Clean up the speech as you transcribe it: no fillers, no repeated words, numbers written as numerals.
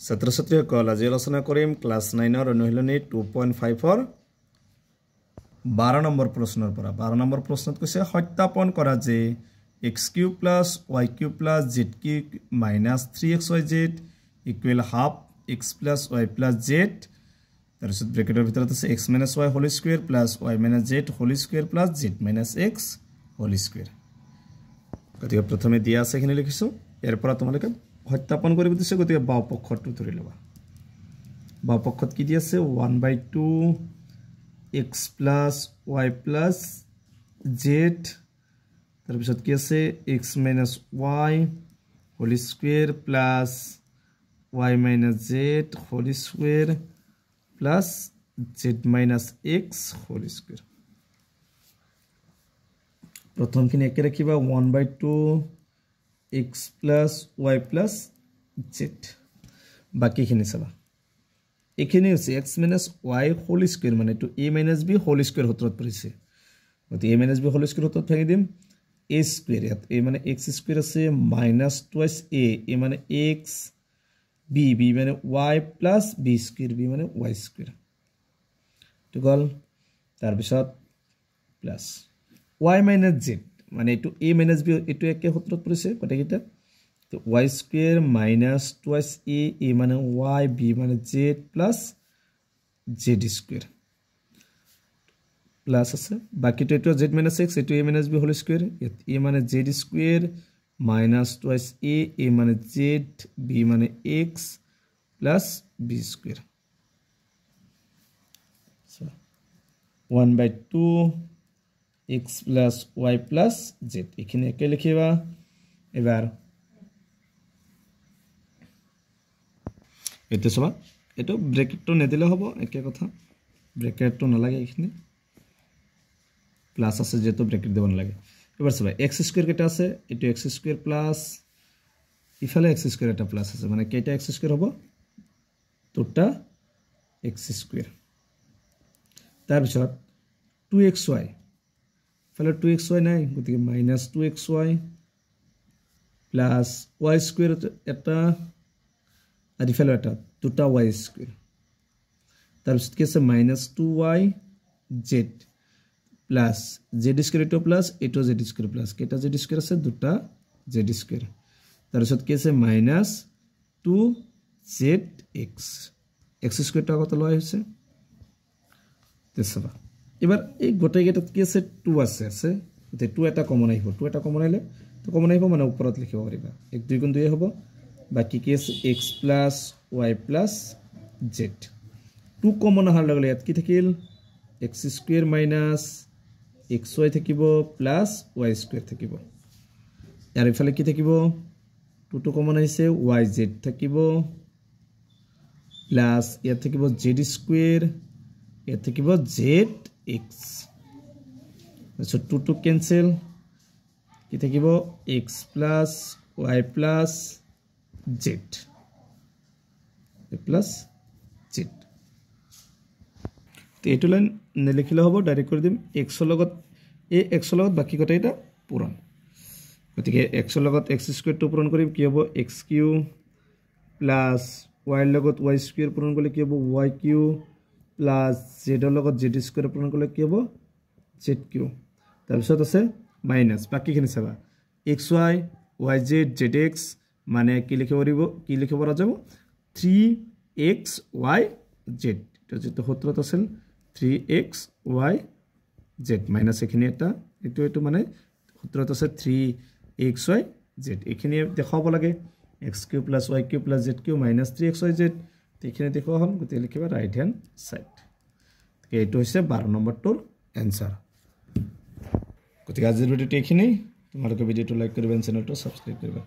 ছাত্ৰ-ছাত্ৰীসকল আজি আলোচনা কৰিম ক্লাছ 9 অনুশীলনী 2.5 12 নম্বৰ প্ৰশ্নৰ পৰা 12 নম্বৰ প্ৰশ্নত কৈছে সত্যাপন কৰা যে x³ + y³ + z³ - 3xyz = half x + y + z তাৰপিছত ব্ৰেকেটৰ ভিতৰত আছে x - y² + y - z + z - x2 গতিকে প্ৰথমে দিয়া আছে এখিনি লিখিছো ইয়াৰ পৰা তোমালোকে সত্যাপন কৰিব দিছে গতিকে বাও পক্ষটো ধৰি লবা বাও পক্ষত কি দি আছে 1/2 x + y + z তাৰ পিছত কি আছে x - y whole square plus y - z whole square plus z - x whole square প্রথম খিনি একে রাখিবা 1/2 x plus y plus z বাকি খিনি চাবা এখানে আছে x minus y whole square মানে to a minus b whole square সূত্ৰত পৰিছে গতি a minus b whole square সূত্ৰত ভাঙি দিম a square ইয়াত a মানে x square আছে minus twice a মানে x b b মানে y plus b square b মানে y square to গল তাৰ পিছত plus y minus z মানে এটো a minus b এটো একে সূত্ৰত পৰিছে কটাকিটা তো y square minus twice a মানে y b মানে z plus z square plus আছে বাকিটো এটো z minus x এটো a minus b whole square a মানে z square minus twice a মানে z b মানে x plus b square so 1/2 x plus y plus z এখানে একে লিখিবা এবার এটো সবা এটো ব্র্যাকেটটো নেদিলে হ'ব একে কথা ব্র্যাকেটটো না লাগে এখানে প্লাস আছে যেটো ব্র্যাকেট দেব না লাগে এবার সবা x স্কয়ার কেটা আছে এটো x স্কয়ার প্লাস ইফালে x স্কয়ার এটা প্লাস আছে মানে কেটা x স্কয়ার হবে দুটা x স্কয়ার তার পিছত 2xy ফলে 2xy নাই গতিকে -2xy plus y square এটা আদি ফলে এটা দুটা y square তার পিছত কি আছে -2y z plus z square to plus এটো z square plus কেটা z square আছে দুটা z square তার পিছত কি আছে -2zx x square টা কত লয় হৈছে তেছবা এবার এই গোটাই গেটা কি আছে 2 আছে তে 2 এটা কমন আইব 2 এটা কমন আইলে তো কমন আইব মানে উপৰত লিখিব পারিবা 1 2 গুণ 2 হ'ব বাকি কি আছে x plus y plus z 2 common আহাৰ লগে ইয়াত কি থাকিল x square minus xy থাকিব plus y square থাকিব ইয়াৰ ইফালে কি থাকিব 2 to কমন আইছে yz থাকিব plus ইয়াত থাকিব z square ইয়াত থাকিব zx so 2 to cancel কি থাকিব x plus y plus z plus z তে এটো লাইন নেলিখিলে হ'ব ডাইরেক্ট কৰি দিম x ৰ লগত এই x ৰ লগত বাকি কথা এটা পূৰণ গতিকে x ৰ লগত x স্কয়াৰ টো পূৰণ কৰিম কি হ'ব x³ plus y ৰ লগত y স্কয়াৰ পূৰণ কৰিলে কি হ'ব y³ plus z ৰ লগত z স্কয়াৰ পূৰণ কৰিলে কি হ'ব z³ তাৰ পিছত আছে মাইনাস বাকি খিনি চাবা xy yz zx মানে কি লিখিব দিব কি লিখিব যাব 3xyz এটা যেটো সূত্ৰত আছিল 3xyz মাইনাস এখিনি এটা এটো মানে সূত্ৰত আছে 3xyz এখিনি দেখাব লাগে x³ plus y³ plus z³ - 3xyz এখিনি দেখুৱা হল গতি লিখিবা ৰাইট হ্যান্ড সাইড এইটো হৈছে 12 নম্বৰটোৰ आंसर গতি আজিৰ ভিডিওটো এখিনি তোমালোকে ভিডিওটো লাইক কৰিবা চেনেলটো সাবস্ক্ৰাইব কৰিবা